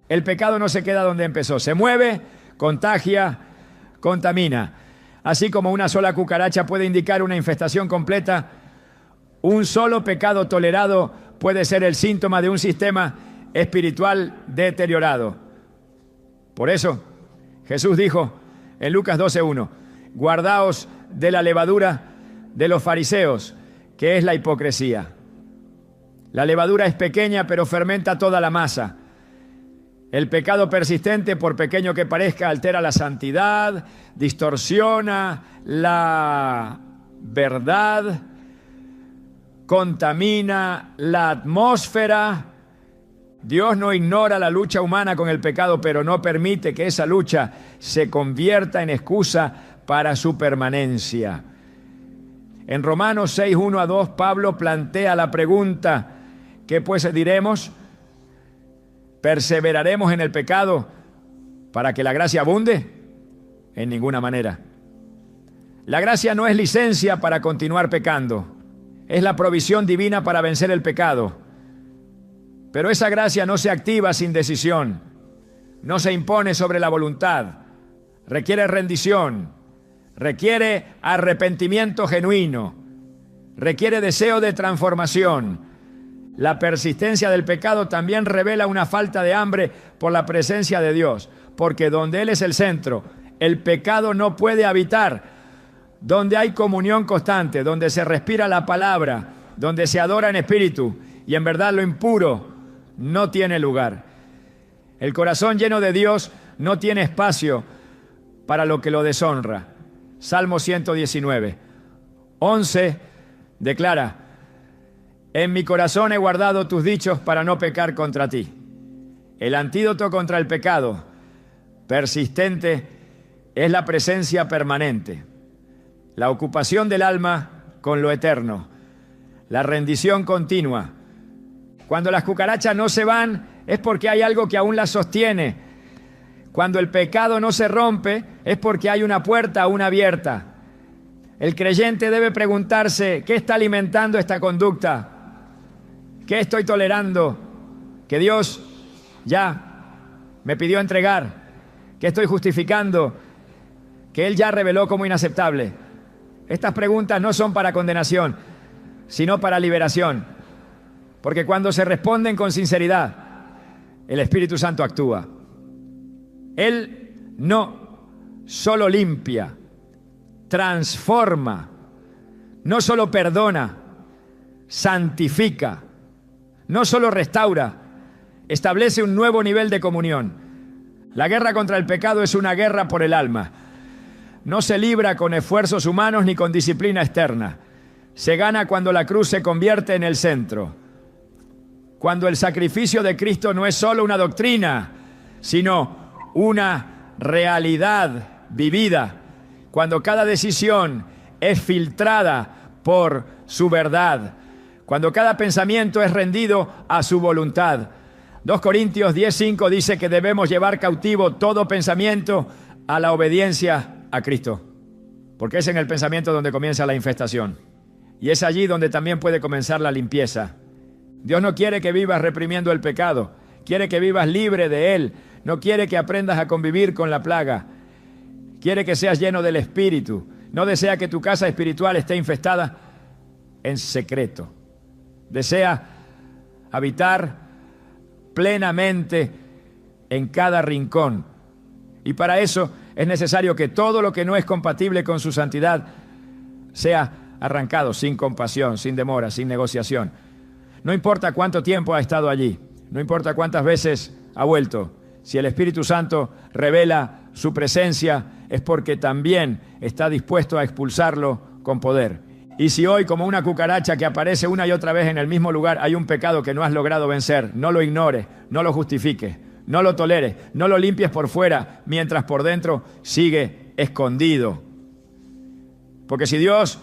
El pecado no se queda donde empezó, se mueve, contagia, contamina. Así como una sola cucaracha puede indicar una infestación completa, un solo pecado tolerado puede ser el síntoma de un sistema espiritual deteriorado. Por eso, Jesús dijo en Lucas 12:1, guardaos de la levadura de los fariseos, que es la hipocresía. La levadura es pequeña, pero fermenta toda la masa. El pecado persistente, por pequeño que parezca, altera la santidad, distorsiona la verdad, contamina la atmósfera. Dios no ignora la lucha humana con el pecado, pero no permite que esa lucha se convierta en excusa para su permanencia. En Romanos 6:1-2, Pablo plantea la pregunta: ¿qué pues diremos? ¿Perseveraremos en el pecado para que la gracia abunde? En ninguna manera. La gracia no es licencia para continuar pecando, es la provisión divina para vencer el pecado. Pero esa gracia no se activa sin decisión, no se impone sobre la voluntad, requiere rendición, requiere arrepentimiento genuino, requiere deseo de transformación. La persistencia del pecado también revela una falta de hambre por la presencia de Dios, porque donde Él es el centro, el pecado no puede habitar. Donde hay comunión constante, donde se respira la palabra, donde se adora en espíritu y en verdad, lo impuro no tiene lugar. El corazón lleno de Dios no tiene espacio para lo que lo deshonra. Salmo 119:11 declara: en mi corazón he guardado tus dichos para no pecar contra ti. El antídoto contra el pecado persistente es la presencia permanente, la ocupación del alma con lo eterno, la rendición continua. Cuando las cucarachas no se van, es porque hay algo que aún las sostiene. Cuando el pecado no se rompe, es porque hay una puerta aún abierta. El creyente debe preguntarse: ¿qué está alimentando esta conducta? ¿Qué estoy tolerando que Dios ya me pidió entregar? ¿Qué estoy justificando que Él ya reveló como inaceptable? Estas preguntas no son para condenación, sino para liberación. Porque cuando se responden con sinceridad, el Espíritu Santo actúa. Él no solo limpia, transforma, no solo perdona, santifica, no solo restaura, establece un nuevo nivel de comunión. La guerra contra el pecado es una guerra por el alma. No se libra con esfuerzos humanos ni con disciplina externa. Se gana cuando la cruz se convierte en el centro. Cuando el sacrificio de Cristo no es solo una doctrina, sino una realidad vivida. Cuando cada decisión es filtrada por su verdad. Cuando cada pensamiento es rendido a su voluntad. 2 Corintios 10:5 dice que debemos llevar cautivo todo pensamiento a la obediencia a Cristo. Porque es en el pensamiento donde comienza la infestación. Y es allí donde también puede comenzar la limpieza. Dios no quiere que vivas reprimiendo el pecado. Quiere que vivas libre de él. No quiere que aprendas a convivir con la plaga. Quiere que seas lleno del Espíritu. No desea que tu casa espiritual esté infestada en secreto. Desea habitar plenamente en cada rincón. Y para eso es necesario que todo lo que no es compatible con su santidad sea arrancado sin compasión, sin demora, sin negociación. No importa cuánto tiempo ha estado allí, no importa cuántas veces ha vuelto. Si el Espíritu Santo revela su presencia, es porque también está dispuesto a expulsarlo con poder. Y si hoy, como una cucaracha que aparece una y otra vez en el mismo lugar, hay un pecado que no has logrado vencer, no lo ignores, no lo justifiques, no lo toleres, no lo limpies por fuera, mientras por dentro sigue escondido. Porque si Dios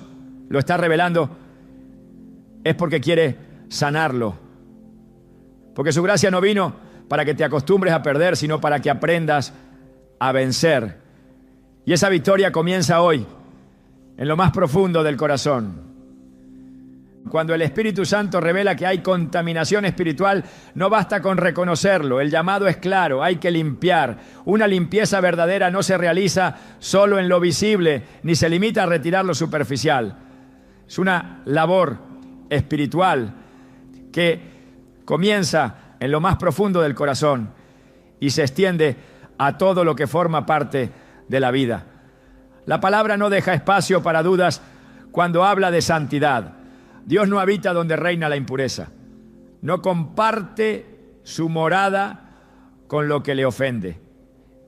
lo está revelando, es porque quiere sanarlo. Porque su gracia no vino para que te acostumbres a perder, sino para que aprendas a vencer. Y esa victoria comienza hoy, en lo más profundo del corazón. Cuando el Espíritu Santo revela que hay contaminación espiritual, no basta con reconocerlo. El llamado es claro, hay que limpiar. Una limpieza verdadera no se realiza solo en lo visible, ni se limita a retirar lo superficial. Es una labor espiritual que comienza en lo más profundo del corazón y se extiende a todo lo que forma parte de la vida. La palabra no deja espacio para dudas cuando habla de santidad. Dios no habita donde reina la impureza. No comparte su morada con lo que le ofende.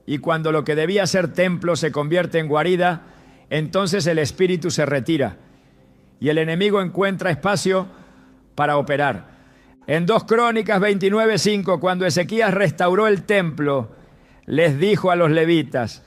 Y cuando lo que debía ser templo se convierte en guarida, entonces el espíritu se retira y el enemigo encuentra espacio para operar. En 2 Crónicas 29:5, cuando Ezequías restauró el templo, les dijo a los levitas: